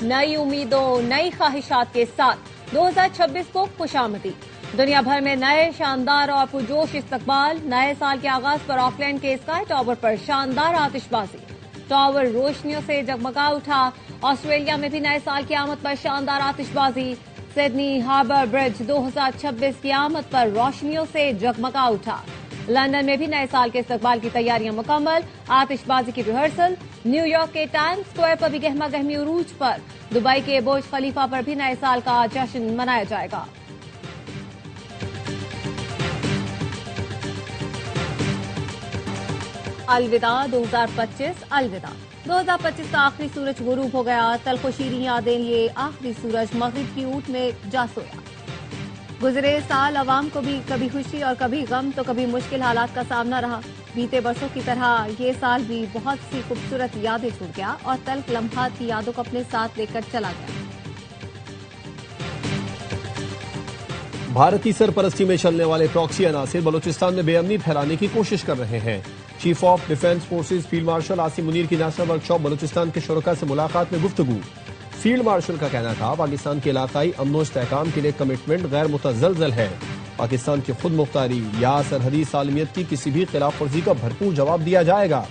نئی امیدوں نئی خواہشات کے ساتھ 2026 کو خوشامدید۔ دنیا بھر میں نئے شاندار اور پرجوش استقبال۔ نئے سال کے آغاز پر آکلینڈ کے اسکائی ٹاور پر شاندار آتش بازی، ٹاور روشنیوں سے جگمگا اٹھا۔ آسٹریلیا میں بھی نئے سال کی آمد پر شاندار آتش بازی، سڈنی ہاربر برج 2026 کی آمد پر روشنیوں سے جگمگا اٹھا۔ لندن میں بھی نئے سال کے استقبال کی تیاریاں مکمل، آتش بازی کی ریہرسل۔ نیو یارک کے ٹائمز اسکوائر پر بھی گہما گہمی عروج پر۔ دبئی کے برج خلیفہ پر بھی نئے سال کا جشن منایا جائے گا۔ الوداع 2025، الوداع 2025 کا آخری سورج غروب ہو گیا۔ تلخ و شیریں یادیں لیے آخری سورج مغرب کی اونٹ میں جا سویا۔ گزرے سال عوام کو بھی کبھی خوشی اور کبھی غم تو کبھی مشکل حالات کا سامنا رہا۔ بیتے برسوں کی طرح یہ سال بھی بہت سی خوبصورت یادیں چھوڑ گیا اور تلخ لمحات کی یادوں کو اپنے ساتھ لے کر چلا گیا۔ بھارتی سرپرستی میں چلنے والے پراکسی عناصر بلوچستان میں بے امنی پھیلانے کی کوشش کر رہے ہیں۔ Chief of defence forces field marshal Asim Munir کی نیشنل ورکشاپ بلوچستان کے شرکاء سے ملاقات میں گفتگو۔ فیلڈ مارشل کا کہنا تھا پاکستان کے علاقائی امن و استحکام کے لیے کمٹمنٹ غیر متزلزل ہے۔ پاکستان کی خود مختاری یا سرحدی سالمیت کی کسی بھی خلاف ورزی کا بھرپور جواب دیا جائے گا۔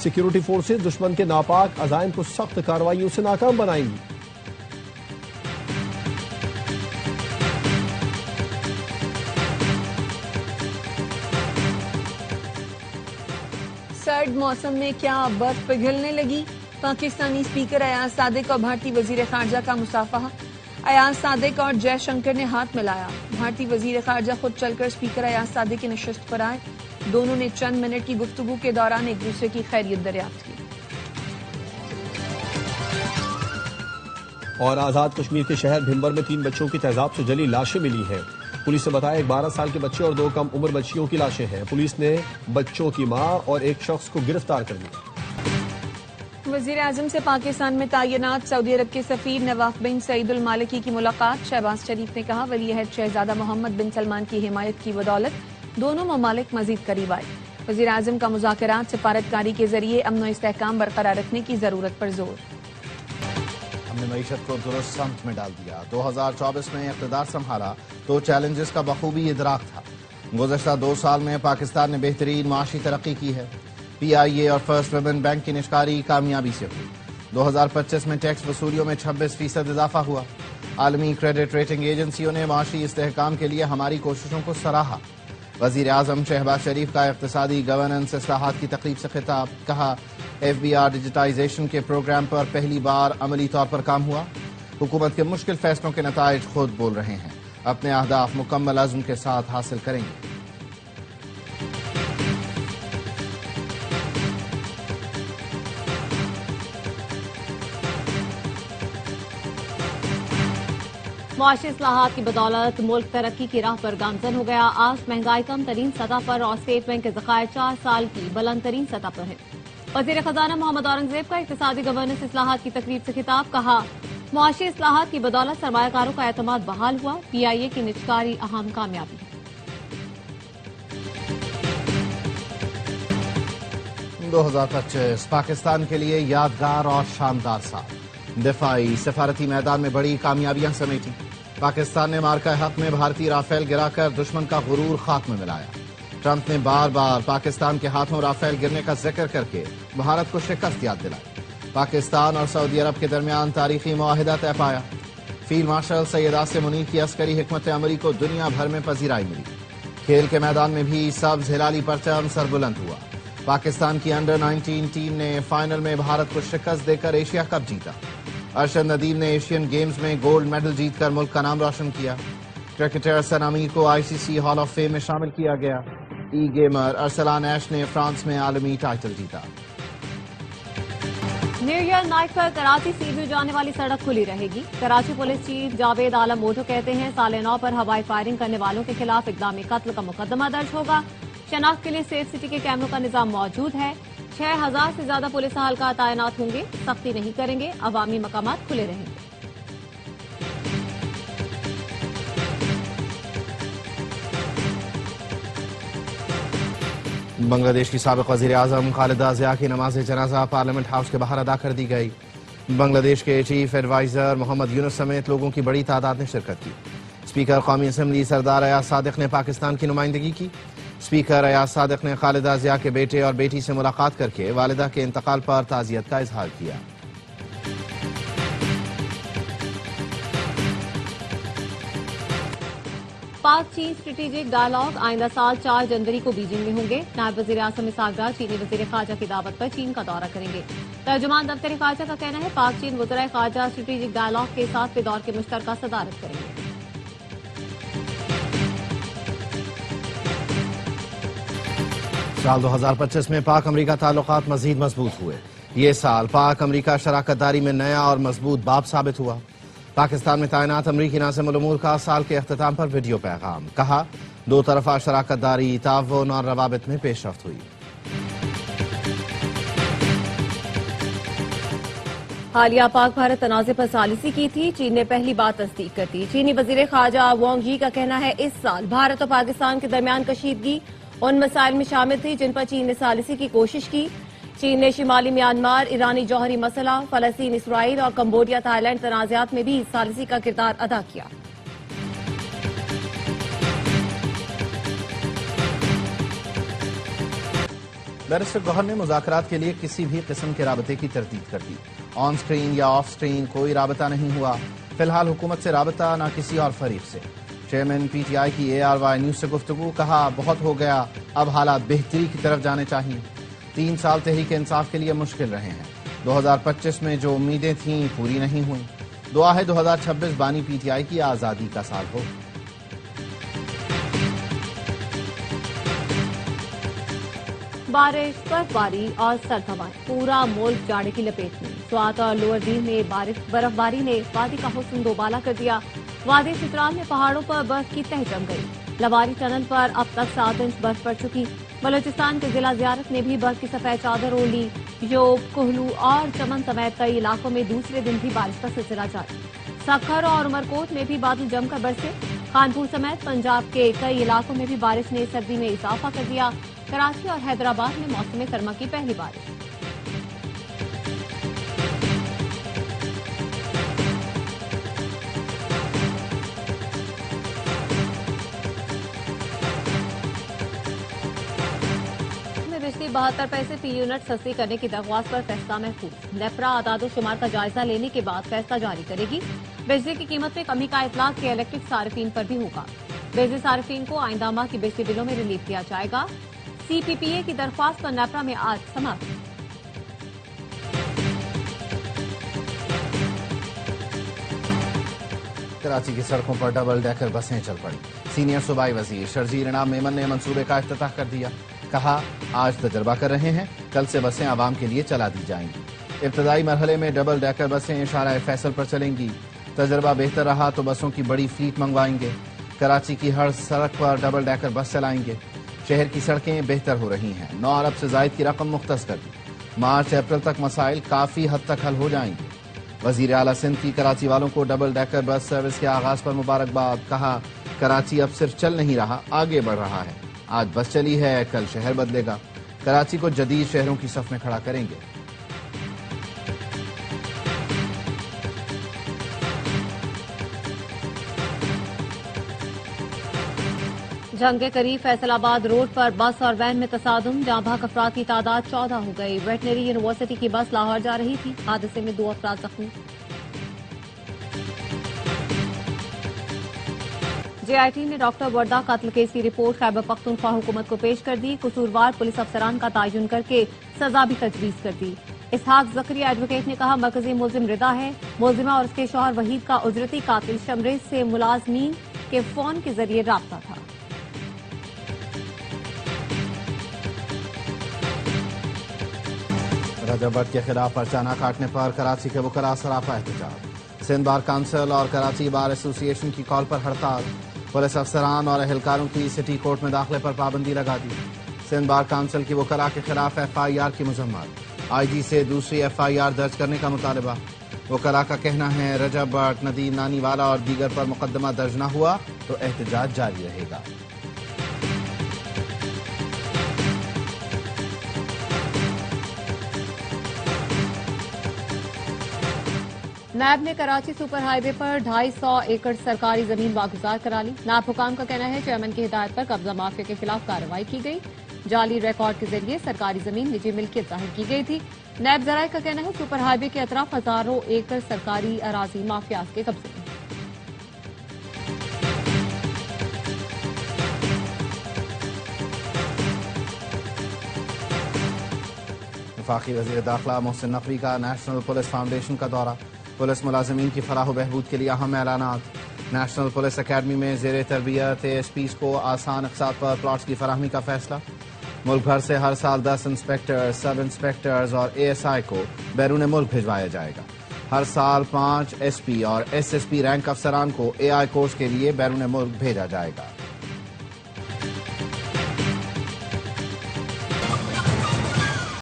سیکیورٹی فورسز دشمن کے ناپاک عزائم کو سخت کارروائیوں سے ناکام بنائیں گی۔ سرد موسم میں کیا برف پگھلنے لگی؟ پاکستانی اسپیکر ایاز صادق اور بھارتی وزیر خارجہ کا مصافحہ۔ ایاز صادق اور جے شنکر نے ہاتھ ملایا۔ بھارتی وزیر خارجہ خود چل کر اسپیکر ایاز صادق کی نشست پر آئے۔ دونوں نے چند منٹ کی گفتگو کے دوران ایک دوسرے کی خیریت دریافت کی۔ اور آزاد کشمیر کے شہر بھمبر میں 3 بچوں کی تیزاب سے جلی لاشیں ملی ہیں۔ پولیس نے بتایا ایک 12 سال کے بچے اور 2 کم عمر بچیوں کی لاشیں ہیں۔ پولیس نے بچوں کی ماں اور ایک شخص کو گرفتار کر لیا۔ وزیر اعظم سے پاکستان میں تعینات سعودی عرب کے سفیر نواف بن سعید المالکی کی ملاقات۔ شہباز شریف نے کہا ولی عہد شہزادہ محمد بن سلمان کی حمایت کی بدولت دونوں ممالک مزید قریب آئے۔ وزیر اعظم کا مذاکرات سفارتکاری کے ذریعے امن و استحکام برقرار رکھنے کی ضرورت پر زور۔ ہم نے معیشت کو درست سمت میں ڈال دیا۔ 2024 میں اقتدار سنبھالا تو چیلنجز کا بخوبی ادراک تھا۔ گزشتہ 2 سال میں پاکستان نے بہترین معاشی ترقی کی ہے۔ پی آئی اے اور فرسٹ ویمن بینک کی نشکاری کامیابی سے ہوئی۔ 2025 میں ٹیکس وصولیوں میں 26% اضافہ ہوا۔ عالمی کریڈٹ ریٹنگ ایجنسیوں نے معاشی استحکام کے لیے ہماری کوششوں کو سراہا۔ وزیر اعظم شہباز شریف کا اقتصادی گورننس اصلاحات کی تقریب سے خطاب، کہا ایف بی آر ڈیجیٹائزیشن کے پروگرام پر پہلی بار عملی طور پر کام ہوا۔ حکومت کے مشکل فیصلوں کے نتائج خود بول رہے ہیں، اپنے اہداف مکمل عزم کے ساتھ حاصل کریں گے۔ معاشی اصلاحات کی بدولت ملک ترقی کی راہ پر گامزن ہو گیا۔ آج مہنگائی کم ترین سطح پر اور اسٹیٹ بینک کے ذخائر 4 سال کی بلند ترین سطح پر ہے۔ وزیر خزانہ محمد اورنگزیب کا اقتصادی گورننس اصلاحات کی تقریب سے خطاب، کہا معاشی اصلاحات کی بدولت سرمایہ کاروں کا اعتماد بحال ہوا۔ پی آئی اے کی نجکاری اہم کامیابی ہے۔ 2025 پاکستان کے لیے یادگار اور شاندار سال۔ دفاعی سفارتی میدان میں بڑی کامیابیاں سمیٹی۔ پاکستان نے مارکہ حق میں بھارتی رافیل گرا کر دشمن کا غرور خاک میں ملایا۔ ٹرمپ نے بار بار پاکستان کے ہاتھوں رافیل گرنے کا ذکر کر کے بھارت کو شکست یاد دلائی۔ پاکستان اور سعودی عرب کے درمیان تاریخی معاہدہ طے پایا۔ فیلڈ مارشل سید عاصم منیر کی عسکری حکمت عملی کو دنیا بھر میں پذیرائی ملی۔ کھیل کے میدان میں بھی سبز ہلالی پرچم سربلند ہوا۔ پاکستان کی انڈر 19 ٹیم نے فائنل میں بھارت کو شکست دے کر ایشیا کپ جیتا۔ ارشد ندیم نے ایشین گیمز میں گولڈ میڈل جیت کر ملک کا نام روشن کیا۔ کرکٹر حسن امیر کو آئی سی سی ہال آف فیم میں شامل کیا گیا۔ ای گیمر ارسلان ایش نے فرانس میں عالمی ٹائٹل جیتا۔ نیو ایئر نائٹ پر کراچی سی ویو جانے والی سڑک کھلی رہے گی۔ کراچی پولیس چیف جاوید عالم موٹو کہتے ہیں سال نو پر ہوائی فائرنگ کرنے والوں کے خلاف اقدام قتل کا مقدمہ درج ہوگا۔ شناخت کے لیے سیف سٹی کے کیمروں کا نظام موجود ہے۔ 6000 سے زیادہ پولیس اہلکار تعینات ہوں گے۔ سختی نہیں کریں گے، عوامی مقامات کھلے رہیں گے۔ بنگلہ دیش کی سابق وزیر اعظم خالدہ ضیاء کی نماز جنازہ پارلیمنٹ ہاؤس کے باہر ادا کر دی گئی۔ بنگلہ دیش کے چیف ایڈوائزر محمد یونس سمیت لوگوں کی بڑی تعداد نے شرکت کی۔ اسپیکر قومی اسمبلی سردار ایاز صادق نے پاکستان کی نمائندگی کی۔ اسپیکر ایاز صادق نے خالدہ ضیاء کے بیٹے اور بیٹی سے ملاقات کر کے والدہ کے انتقال پر تعزیت کا اظہار کیا۔ پاک چین اسٹریٹجک ڈائیلاگ آئندہ سال 4 جنوری کو بیجنگ میں ہوں گے۔ نائب وزیر اعظم اسحاق ڈار چینی وزیر خارجہ کی دعوت پر چین کا دورہ کریں گے۔ ترجمان دفتر خارجہ کا کہنا ہے پاک چین وزرائے خارجہ اسٹریٹجک ڈائیلاگ کے ساتھ دور کے مشترکہ صدارت کریں گے۔ سال 2025 میں پاک امریکہ تعلقات مزید مضبوط ہوئے۔ یہ سال پاک امریکہ شراکت داری میں نیا اور مضبوط باب ثابت ہوا۔ پاکستان میں تعینات امریکی ناظم الامور کا سال کے اختتام پر ویڈیو پیغام، کہا دو طرفہ شراکت داری، تعاون اور روابط میں پیش رفت ہوئی۔ حالیہ پاک بھارت تنازع پر ثالثی کی تھی، چین نے پہلی بات تصدیق کر دی۔ چینی وزیر خارجہ وانگ یی کا کہنا ہے اس سال بھارت اور پاکستان کے درمیان کشیدگی ان مسائل میں شامل تھی جن پر چین نے ثالثی کی کوشش کی۔ چین نے شمالی میانمار، ایرانی جوہری مسئلہ، فلسطین، اسرائیل اور کمبوڈیا تھائی لینڈ تنازعات میں بھی ثالثی کا کردار ادا کیا۔ بیرسٹر گوہر نے مذاکرات کے لیے کسی بھی قسم کے رابطے کی تردید کر دی۔ آن سکرین یا آف سکرین کوئی رابطہ نہیں ہوا۔ فی الحال حکومت سے رابطہ نہ کسی اور فریق سے۔ چیئرمین پی ٹی آئی کی ARY نیوز سے گفتگو، کہا بہت ہو گیا، اب حالات بہتری کی طرف جانے چاہیے۔ 3 سال تحریک انصاف کے لیے مشکل رہے ہیں۔ 2025 میں جو امیدیں تھیں پوری نہیں ہوئیں۔ دعا ہے 2026 بانی PTI کی آزادی کا سال ہو۔ بارش، برفباری اور سرد ہوائیں، پورا ملک جاڑے کی لپیٹ میں۔ سوات اور لوور دیر میں برف باری نے وادی کا حسن دوبالا کر دیا۔ وادی چترال میں پہاڑوں پر برف کی تہ جم گئی۔ لواری ٹنل پر اب تک 7 انچ برف پڑ چکی۔ بلوچستان کے ضلع زیارت نے بھی برف کی سفید چادر اوڑھ لی۔ یوب، کوہلو اور چمن سمیت کئی علاقوں میں دوسرے دن بھی بارش کا سلسلہ جاری۔ سکھر اور عمرکوٹ میں بھی بادل جم کر برسے۔ خانپور سمیت پنجاب کے کئی علاقوں میں بھی بارش نے سردی میں اضافہ کر دیا۔ کراچی اور حیدرآباد میں موسم سرما کی پہلی بارش۔ بجلی 72 پیسے فی یونٹ سستی کرنے کی درخواست پر فیصلہ محفوظ۔ نیپرا اعداد و شمار کا جائزہ لینے کے بعد فیصلہ جاری کرے گی۔ بجلی کی قیمت میں کمی کا اطلاق کے الیکٹرک صارفین پر بھی ہوگا۔ بجلی صارفین کو آئندہ ماہ کی بجلی بلوں میں ریلیف دیا جائے گا۔ CPPA کی درخواست پر نیپرا میں آج سماعت۔ کراچی کی سڑکوں پر ڈبل ڈیکر بسیں چل پڑیں۔ سینئر صوبائی وزیر شرجیل انعام میمن نے منصوبے کا افتتاح کر دیا، کہا آج تجربہ کر رہے ہیں، کل سے بسیں عوام کے لیے چلا دی جائیں گی۔ ابتدائی مرحلے میں ڈبل ڈیکر بسیں شارع فیصل پر چلیں گی۔ تجربہ بہتر رہا تو بسوں کی بڑی فلیٹ منگوائیں گے۔ کراچی کی ہر سڑک پر ڈبل ڈیکر بس چلائیں گے۔ شہر کی سڑکیں بہتر ہو رہی ہیں۔ 9 ارب سے زائد کی رقم مختص کر دی۔ مارچ اپریل تک مسائل کافی حد تک حل ہو جائیں گے۔ وزیر اعلیٰ سندھ کی کراچی والوں کو ڈبل ڈیکر بس سروس کے آغاز پر مبارکباد، کہا کراچی اب صرف چل نہیں رہا، آگے بڑھ رہا ہے۔ آج بس چلی ہے، کل شہر بدلے گا۔ کراچی کو جدید شہروں کی صف میں کھڑا کریں گے۔ جنگ کے قریب فیصل آباد روڈ پر بس اور وین میں تصادم، جہاں بھاگ افراد کی تعداد 14 ہو گئی۔ ویٹنری یونیورسٹی کی بس لاہور جا رہی تھی، حادثے میں 2 افراد زخمی۔ JIT نے ڈاکٹر وردہ قتل کیس کی رپورٹ خیبر پختونخوا حکومت کو پیش کر دی۔ قصوروار پولیس افسران کا تعین کر کے سزا بھی تجویز کر دی۔ اسحاق زکریا ایڈوکیٹ نے کہا مرکزی ملزم رضا ہے، ملزمہ اور اس کے شوہر وحید کا اجرتی قاتل شمریز سے ملازمین کے فون کے ذریعے رابطہ تھا۔ رجب بٹ کے خلاف پرچہ نہ کاٹنے پر کراچی کے وکلاء سراپا احتجاج۔ سندھ بار کونسل اور کراچی بار ایسوسی ایشن کی کال پر ہڑتال۔ پولیس افسران اور اہلکاروں کی سٹی کورٹ میں داخلے پر پابندی لگا دی۔ سندھ بار کونسل کی وکلاء کے خلاف FIR کی مذمت، IG سے دوسری FIR درج کرنے کا مطالبہ۔ وکلاء کا کہنا ہے رجب بٹ، ندیم نانی والا اور دیگر پر مقدمہ درج نہ ہوا تو احتجاج جاری رہے گا۔ نیب نے کراچی سپر ہائی وے پر 250 ایکڑ سرکاری زمین واگزار کرا لی. نیب حکام کا کہنا ہے چیئرمین کی ہدایت پر قبضہ مافیا کے خلاف کارروائی کی گئی. جعلی ریکارڈ کے ذریعے سرکاری زمین نجی ملکیت ظاہر کی گئی تھی. نیب ذرائع کا کہنا ہے سپر ہائی وے کے اطراف ہزاروں ایکڑ سرکاری اراضی مافیاز کے قبضے میں. وفاقی وزیر داخلہ محسن نقوی کا نیشنل پولیس فاؤنڈیشن کا دورہ. پولیس ملازمین کی فلاح و بہبود کے لیے اہم اعلانات. نیشنل پولیس اکیڈمی میں زیر تربیت ASPs کو آسان اقساط پر پلاٹس کی فراہمی کا فیصلہ. ملک بھر سے ہر سال 10 انسپیکٹر، سب انسپیکٹرز اور ASI کو بیرون ملک بھجوایا جائے گا. ہر سال 5 SP اور SSP رینک افسران کو AI کورس کے لیے بیرون ملک بھیجا جائے گا.